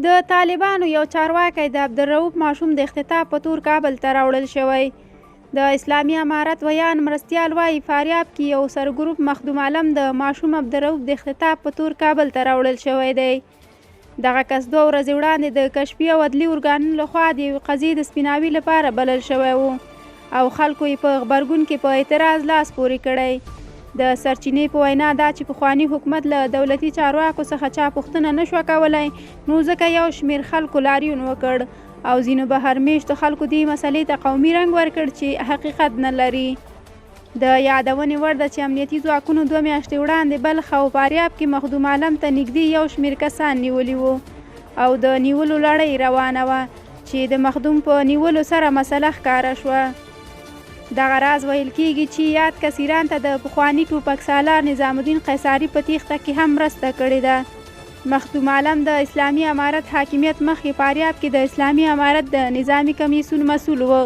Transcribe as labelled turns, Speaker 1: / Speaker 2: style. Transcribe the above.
Speaker 1: د طالبانو یو چارواکی د عبدالرؤف ماشوم د اختطاف په تور کابل ته راوړل شوی. د اسلامي امارت ویان مرستیال وایي فاریاب کې یو سرګروپ مخدوم عالم د ماشوم عبدالرؤف د اختطاف په تور کابل ته راوړل شوی دی. دغه کس 2 ورځې وړاندې د کشفي او عدلي ارګانونو لخوا د یوې قضیې د سپیناوي لپاره بلل شوی و او خلکو یې په غبرګون کې په اعتراض لاس پورې کړی. د سرچینې په وینا دا چې پخواني حکومت له دولتي چارواکو څخه چا پوښتنه نشوه کولی، نو ځکه یو شمېر خلکو لاریون وکړ او ځینو بهر میشتو خلکو دې مسلې ته قومي رنګ ورکړ چې حقیقت نه لري. د یادونې وړ ده چې امنیتي ځواکونو 2 میاشتې وړاندې بلخ او فاریاب کې مخدوم عالم ته نږدې یو شمېر کسان نیولي وو او د نیولو لړۍ روانه وه چې د مخدوم په نیولو سره مسله ښکاره شوه. دغه راز ویل کېږي چې یاد کس ایران ته د پخواني ټوپک سالار نظام الدین قیصاري په تیښته کې هم مرسته کړې ده. مخدوم عالم د اسلامي امارت حاکمیت مخکې فاریاب کې د اسلامي امارت د نظامي کمیسیون مسؤل و